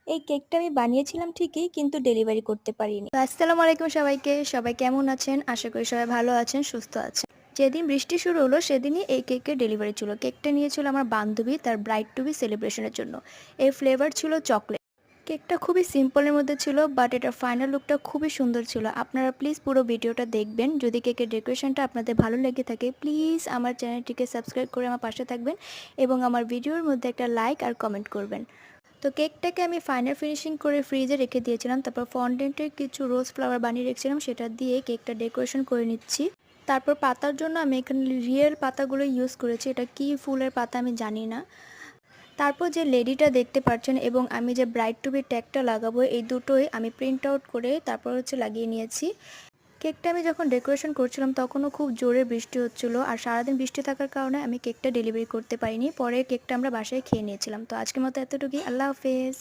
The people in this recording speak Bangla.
এই কেকটা আমি বানিয়েছিলাম ঠিকই কিন্তু ডেলিভারি করতে পারিনি। তো আসসালামু আলাইকুম সবাইকে। সবাই কেমন আছেন? আশা করি সবাই ভালো আছেন, সুস্থ আছেন। যেদিন বৃষ্টি শুরু হলো সেদিনই এই কেকের ডেলিভারি ছিল। কেকটা নিয়েছিল আমার বান্ধবী তার ব্রাইড টু বি সেলিব্রেশনের জন্য। এর ফ্লেভার ছিল চকলেট। কেকটা খুবই সিম্পলের মধ্যে ছিল বাট এটার ফাইনাল লুকটা খুবই সুন্দর ছিল। আপনারা প্লিজ পুরো ভিডিওটা দেখবেন। যদি কেকের ডেকোরেশনটা আপনাদের ভালো লেগে থাকে প্লিজ আমার চ্যানেলটিকে সাবস্ক্রাইব করে আমার পাশে থাকবেন এবং আমার ভিডিওর মধ্যে একটা লাইক আর কমেন্ট করবেন। তো কেকটাকে আমি ফাইনাল ফিনিশিং করে ফ্রিজে রেখে দিয়েছিলাম। তারপর ফন্ডেন্টের কিছু রোজ ফ্লাওয়ার বানিয়ে রেখেছিলাম, সেটা দিয়ে কেকটা ডেকোরেশন করে নিচ্ছি। তারপর পাতার জন্য আমি এখানে রিয়েল পাতাগুলো ইউজ করেছি। এটা কি ফুলের পাতা আমি জানি না। তারপর যে লেডিটা দেখতে পাচ্ছেন এবং আমি যে ব্রাইড টু বি ট্যাগটা লাগাবো এই দুটোই আমি প্রিন্ট আউট করে তারপর লাগিয়ে নিয়েছি। কেকটা আমি যখন ডেকোরেশন করছিলাম তখনও খুব জোরে বৃষ্টি হচ্ছিল আর সারাদিন বৃষ্টি থাকার কারণে আমি কেকটা ডেলিভারি করতে পারিনি। পরে কেকটা আমরা বাসায় খেয়ে নিয়েছিলাম। তো আজকের মতো এতটুকুই। আল্লাহ হাফেজ।